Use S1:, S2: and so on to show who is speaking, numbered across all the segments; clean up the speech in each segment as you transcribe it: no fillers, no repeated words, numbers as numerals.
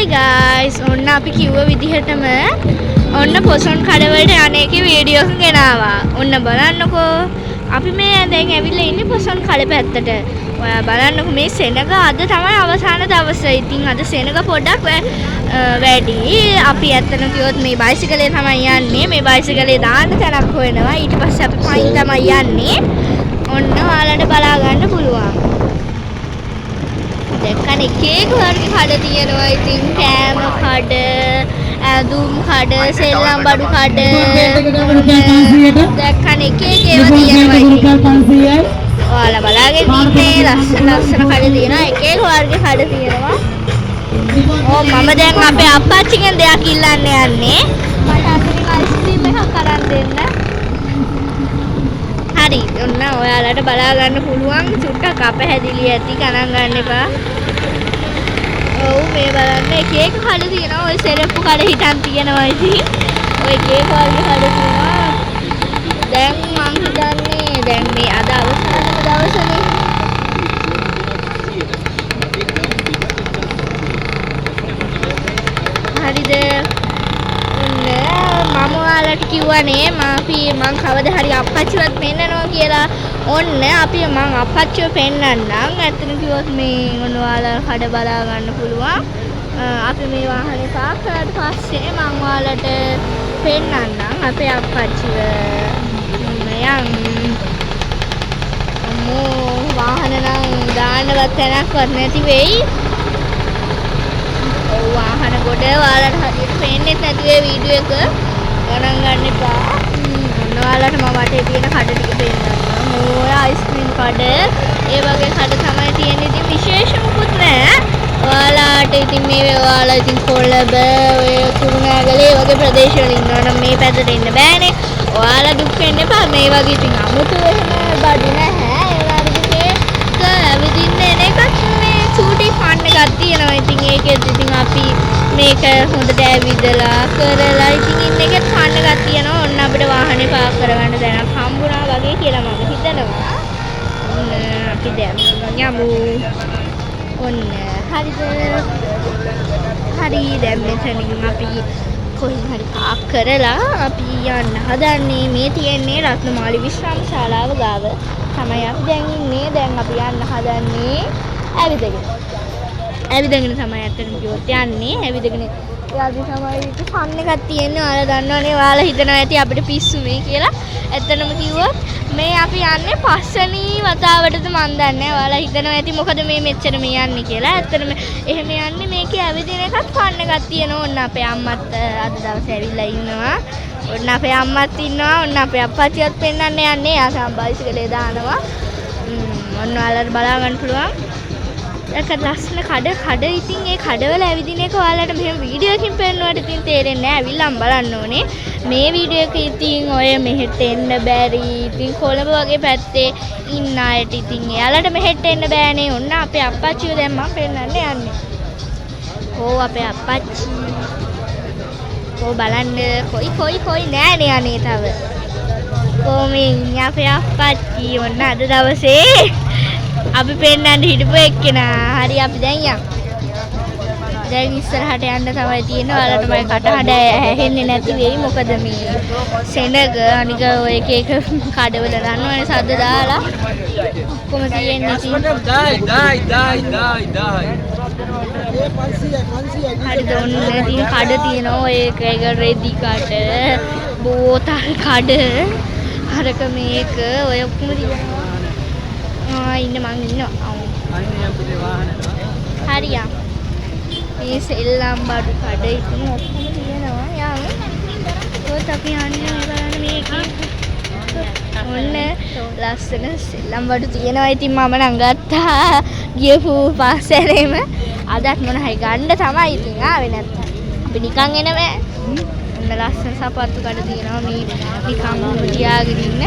S1: Hi guys, ඔන්න අපි කිව්ව විදිහටම ඔන්න පොසොන් කඩවලට අනේකේ වීඩියෝ එකක් ගෙනාවා. ඔන්න බලන්නකෝ. අපි මේ දැන් ඇවිල්ලා ඉන්නේ පොසොන් කඩ පැත්තට. ඔයා බලන්නකෝ මේ සෙනග අද තමයි අවසාන දවස. ඉතින් අද සෙනග පොඩ්ඩක් වැඩි. අපි ඇත්තටම කිව්වොත් මේ බයිසිකලේ තමයි යන්නේ. මේ බයිසිකලේ දාන්න තැනක් හොයනවා. ඊට පස්සේ අපි පයින් තමයි යන්නේ. ඔන්න ඔයාලට බලා ගන්න පුළුවන්. දැක්කන එක වර්ග කඩ තියෙනවා. ඉතින් කෑම කඩ, ඇඳුම් කඩ, සෙල්ලම් බඩු කඩ දැක්කන එක ඒවා තියෙනවා. ඉතින් ඔයාලා බලාගෙන ඉන්නේ ලස්සන කඩ තියෙනවා. එක වර්ග කඩ තියෙනවා. මම දැන් අපේ අප්පච්චිගෙන් දෙයක් ඉල්ලන්න යන්නේ. මට අතරින් අයිස්ක්‍රීම් එකක් අරන් දෙන්න. හරි. ඔන්න ඔයාලට බලා ගන්න පුළුවන්. චුට්ටක් අපහැදිලි ඇති ගණන් ගන්න එපා. ඔව් මේ බලන්න එක කඩ තියෙනවා. ඔය සෙරප්පු කඩ හිටන් තියෙනවා. ඉතින් ඔය එක වර්ග කඩ තියෙනවා. දැන් මං හිතන්නේ දැන් මේ අද අවසානම දවසනේ. හරිද? මම ඔයාලට කිව්වනේ මං කවදා හරි අප්පච්චිවත් පෙන්නනවා කියලා. ඔන්න අපි මං අප්පච්චිව පෙන්නන්නම්. ඇත්තටම කිව්වොත් මේ ඔන්න ඔයාලා කඩ බලා ගන්න පුළුවන්. අපි මේ වාහනේ පාක් කරාට පස්සේ මං ඔයාලට පෙන්නන්නම් අපේ අප්පච්චිව. වාහන නම් දාන්නවත් තැනක්වත් නැති වෙයි. වාහන ගොඩ ඔයාලට හරියට පේන්නේ නැති ඒ වීඩියෝ එක ගණන් ගන්න එපා. ඔන්න ඔයාලට මම වටේ තියෙන කඩ ටික පෙන්නන්නම්. ඔය අයිස්ක්‍රීම් කඩ ඒ වගේ කඩ තමයි තියෙන්නේ. ඉතින් විශේෂ මොකුත් නැහැ. ඔයාලට ඉතින් මේ ඔයාලා ඉතින් කොළඹ ඔය කුරුණෑගල ඒ වගේ ප්‍රදේශවල ඉන්නවා නම් මේ පැත්තට එන්න බෑනේ. ඔයාලා දුක් වෙන්න එපා. මේ වගේ ඉතින් අමුතු එහෙම බඩු නැහැ. ඒ වගේ මේක ඇවිදින්න එන එකත් මේ චූටි ෆන් එකක් තියෙනවා. ඉතින් ඒකෙත් ඉතින් අපි මේක හොඳට ඇවිදලා කරලා ඉතින් ඉන්න එකත් ෆන් එකක් තියෙනවා. ඔන්න අපිට වාහනේ පාක් කරගන්න දැනක් හම්බුණා වගේ කියලා මම හිතනවා. ඔන්න අපි දැන් යමු. ඔන්න හරිද? හරි දැන් මෙතනින් අපි කොහෙන් හරි පාක් කරලා අපි යන්න හදන්නේ. මේ තියෙන්නේ රත්නමාලි විශ්‍රාම ශාලාව ගාව තමයි අපි දැන් ඉන්නේ. දැන් අපි යන්න හදන්නේ ඇවිදගෙන. ඇවිදගෙන තමයි ඇත්තටම කිව්වොත් යන්නේ. ඇවිදගෙන යාදී තමයි ෆන් එකක් තියෙන්නේ. ඔයාලා දන්නවනේ. ඔයාලා හිතනවා ඇති අපිට පිස්සු වෙයි කියලා. ඇත්තටම කිව්වොත් මේ අපි යන්නේ පස්වෙනි වතාවටද මන් දන්නේ නැහැ. ඔයාලා හිතනවා ඇති මොකද මේ මෙච්චර මේ යන්නේ කියලා. ඇත්තටම එහෙම යන්නේ මේකේ ඇවිදින එකත් ෆන් එකක් තියෙනවා. ඔන්න අපේ අම්මත් අද දවසේ ඇවිල්ලා ඉන්නවා. ඔන්න අපේ අම්මත් ඉන්නවා. ඔන්න අපේ අප්පච්චිවත් පෙන්නන්න යන්නේ. එයා බයිසිකලේ දානවා. ඔන්න ඔයාලට බලා ගන්න පුළුවන්. ඒක ලස්සන කඩ ඉතින් ඒ කඩවල ඇවිදින එක ඔයාලට මෙහෙම වීඩියෝ එකකින් පෙන්නුවට ඉතින් තේරෙන්නේ නැහැ. ඇවිල්ලාම බලන්න ඕනේ. මේ වීඩියෝ එක ඉතින් ඔය මෙහෙට එන්න බැරි. ඉතින් කොළඹ වගේ පැත්තේ ඉන්න අයට ඉතින් එයාලට මෙහෙට එන්න බෑනේ. ඔන්න අපේ අප්පච්චිව දැන් මම පෙන්නන්න යන්නේ. අපේ අප්පච්චි. බලන්න කොයි නෑනේ අනේ තව. මේ ඉන්නේ අපේ අප්පච්චි. ඔන්න අද දවසේ අපි පෙන්නන්න හිටපු එක්කෙනා. හරි අපි දැන් යමු. දැන් ඉස්සරහට යන්න තමයි තියෙන්නේ. ඔයාලට මම කටහඬ ඇහෙන්නේ නැති වෙයි. මොකද මේ සෙනග අනික ඔය එක කඩවල දන්නවනේ සද්ද දාලා ඔක්කොම තියෙන්නේ. හරි ඔන්න ඉතින් කඩ තියෙනවා. ඔය එක රෙදි කඩ, බෝතල් කඩ, අරක මේක ඔය ඔක්කොම තියෙනවා. ඉන්න මං ඉන්නවා. හරියා. මේ සෙල්ලම් බඩු කඩ ඉතින් ඔක්කොම තියෙනවා. ඔයත් අපි යන්නේ බලන්න මේකේ. ඔන්න ලස්සන සෙල්ලම් බඩු තියෙනවා. ඉතින් මම නම් ගත්තා ගියපු පාසලේම. අදත් මොන හරි ගන්න තමයි ඉතින් ආවේ නැත්තම්. අපි නිකන් එන බෑ. ඔන්න ලස්සන සපත්තු කඩ තියෙනවා. මේ නිකන් තියාගෙන ඉන්න.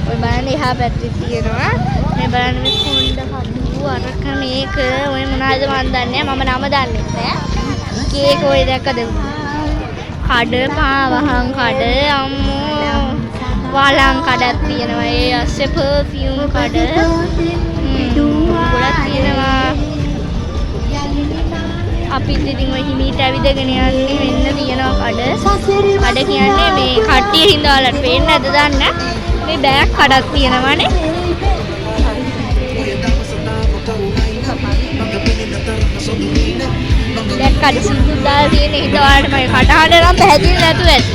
S1: ඔය බලන්න එහා පැත්තේ තියෙනවා. මේ බලන්න මේ කොණ්ඩ කඩු අරක මේක ඔය මොනවද මන් දන්නේ නැහැ. මම නම දන්නේ නැහැ. කේක් ඔය දැක්කද? කඩ පාවහන් කඩ අම්මෝ වලං කඩක් තියෙනවා. ඒ අස්සේ පර්ෆියුම් කඩ ගොඩක් තියෙනවා. අපිත් ඉතින් ඔය හිමීට ඇවිදගෙන යන්නේ වෙන්න තියෙනවා කඩ කියන්නේ මේ කට්ටිය හින්දා ඔයාලට පේන්නේ නැද්ද දන්නේ මේ බෑග් කඩක් තියෙනවානේ දැන් කඩ සිද්ධු දාලා තියෙන හින්දා ඔයාලට මගේ කටහඬ නම් පැහැදිලි නැතුව ඇති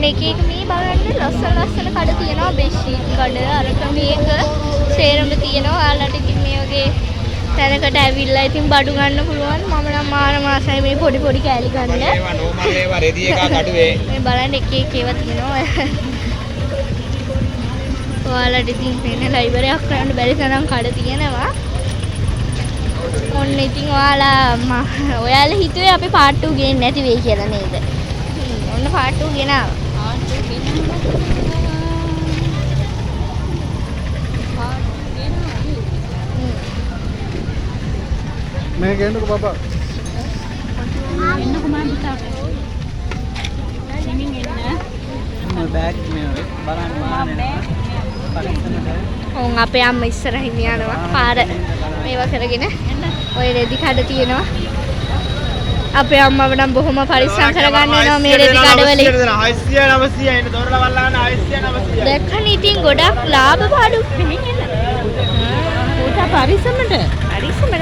S1: එක එක මේ බලන්න ලස්සන කඩ තියෙනවා බෙඩ්ෂීට් කඩ අරක මේක සේරම තියෙනවා ඔයාලට ඉතින් මේ වගේ තැනකට ඇවිල්ලා ඉතින් බඩු ගන්න පුළුවන් මම නම් මාර මාසයි මේ පොඩි කෑලි ගන්න ඒවා නෝමල් ඒවා රෙදි එකක් අඩුවේ මේ බලන්න එක ඒවා තියෙනවා ඔයාලට ඉතින් මේ ලයිබරයක් කරන්න බැරි තරම් කඩ තියෙනවා ඔන්න ඉතින් ඔයාලා හිතුවේ අපි පාර්ට් 2 ගේන්නේ නැති වෙයි කියලා නේද ඔන්න පාර්ට් 2 ගෙනාවා
S2: मैं कहने को पापा बैग में
S1: ඔව් අපේ අම්මා ඉස්සරහින් යනවා පාර මේවා කරගෙන ඔය රෙදි කඩ තියෙනවා අපේ අම්මව නම් බොහොම පරිස්සම් කරගන්න වෙනවා මේ රෙදි කඩවල
S2: 600 900 එන්න දොරල වල්ලාන 600 900
S1: දැක්කනේ ඉතින් ගොඩක් ලාභ පාඩු
S3: ඌට පරිස්සමට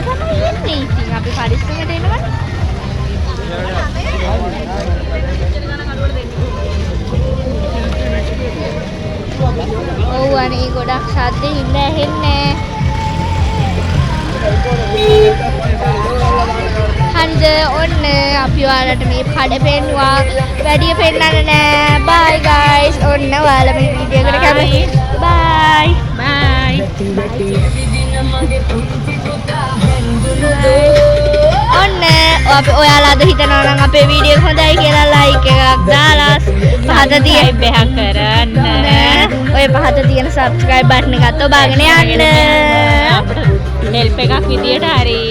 S1: තමයි එන්නේ ඉතින් අපි පරිස්සමට එනවනේ ඔව් අනේ ගොඩක් ශබ්ද හින්දා ඇහෙන්නේ හන්ද ඔන්න අපි ඔයාලට මේ කඩ පෙන්නුවා වැඩි පෙන්නන්න නෑ බයි ගයිස් ඔන්න ඔයාලා මේ වීඩියෝ එකට කැමති බයි ඔන්න අපි ඔයාලා අද හිතනවා නම් අපේ වීඩියෝ හොඳයි කියලා ලයික් එකක් දාලා පහත තියෙන
S3: බෙහක් කරන්න
S1: ඔය පහත තියෙන subscribe button එකත් ඔබාගෙන යන්න
S3: අපිට හෙල්ප් එකක් විදියට හරි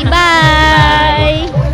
S1: බයි